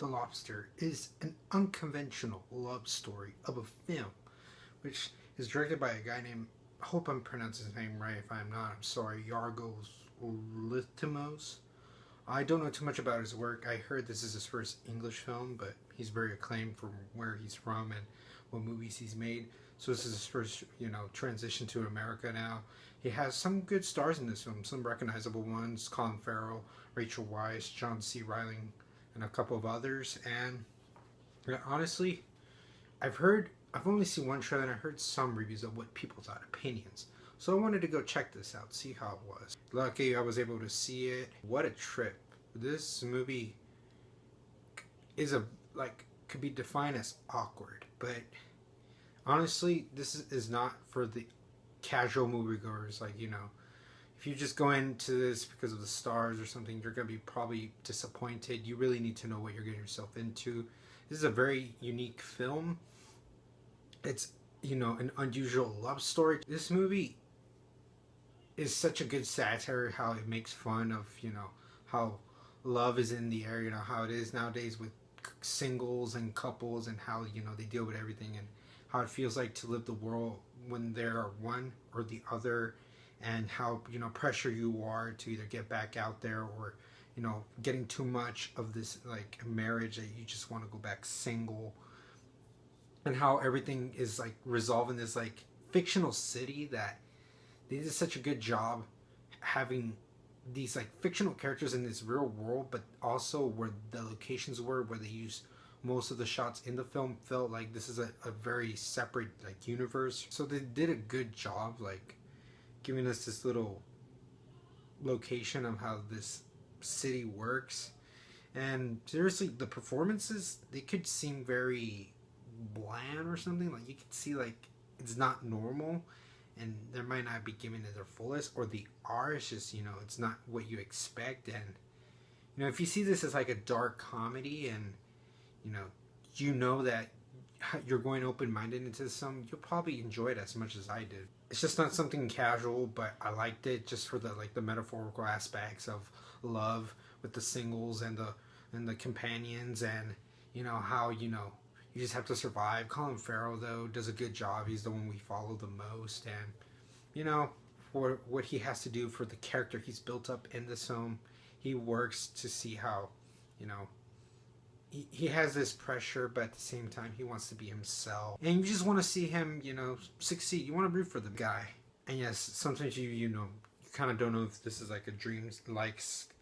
The Lobster is an unconventional love story of a film, which is directed by a guy named, I hope I'm pronouncing his name right. If I'm not, I'm sorry, Yorgos Lanthimos. I don't know too much about his work. I heard this is his first English film, but he's very acclaimed from where he's from and what movies he's made. So this is his first, transition to America now. He has some good stars in this film, some recognizable ones: Colin Farrell, Rachel Weisz, John C. Reilly, and a couple of others. And honestly, I've only seen one trailer and I heard some reviews of what people thought, opinions. So I wanted to go check this out, see how it was. Lucky I was able to see it. What a trip. This movie is could be defined as awkward, but honestly, this is not for the casual moviegoers. If you just go into this because of the stars or something, you're going to be probably disappointed. You really need to know what you're getting yourself into. This is a very unique film. It's, an unusual love story. This movie is such a good satire, how it makes fun of, how love is in the air, how it is nowadays with singles and couples, and how, they deal with everything, and how it feels like to live the world when there are one or the other, and how, pressure you are to either get back out there or, getting too much of this, marriage, that you just want to go back single, and how everything is, resolved in this, fictional city that they did such a good job having these, fictional characters in this real world, but also where the locations were, where they used most of the shots in the film, felt like this is a very separate, universe. So they did a good job, giving us this little location of how this city works. And seriously, the performances, they could seem very bland or something. You could see it's not normal, and they might not be giving it their fullest, or they are. It's just, it's not what you expect. And if you see this as a dark comedy, and that you're going open-minded into some, you'll probably enjoy it as much as I did. It's just not something casual, but I liked it just for the metaphorical aspects of love with the singles and the companions, and how you just have to survive. Colin Farrell, though, does a good job. He's the one we follow the most, and for what he has to do for the character he's built up in this film, he works to see how he has this pressure, but at the same time he wants to be himself, and you just want to see him succeed. You want to root for the guy. And yes, sometimes you kind of don't know if this is a dream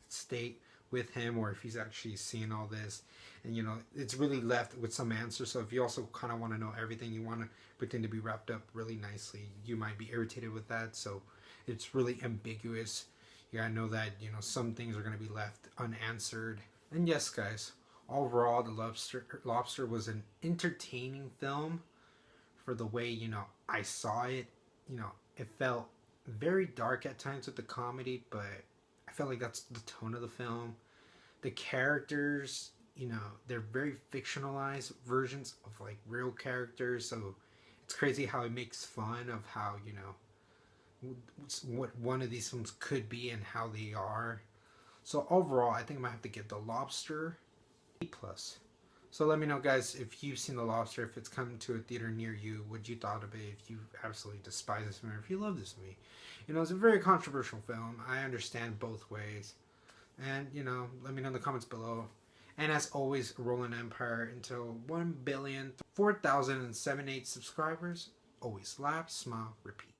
state with him, or if he's actually seeing all this. And it's really left with some answers. So if you also kind of want to know everything, you want everything to be wrapped up really nicely, you might be irritated with that. So it's really ambiguous. You gotta know that some things are going to be left unanswered. And yes, guys, overall, The Lobster was an entertaining film for the way I saw it. It felt very dark at times with the comedy, but I felt like that's the tone of the film. The characters, they're very fictionalized versions of real characters, so it's crazy how it makes fun of how what one of these films could be and how they are. So overall, I think I might have to give The Lobster A+. So let me know, guys, if you've seen The Lobster, if it's come to a theater near you, what you thought of it, if you absolutely despise this movie, if you love this movie. It's a very controversial film. I understand both ways. And, let me know in the comments below. And as always, Rolling Empire until 1,004,078 subscribers. Always laugh, smile, repeat.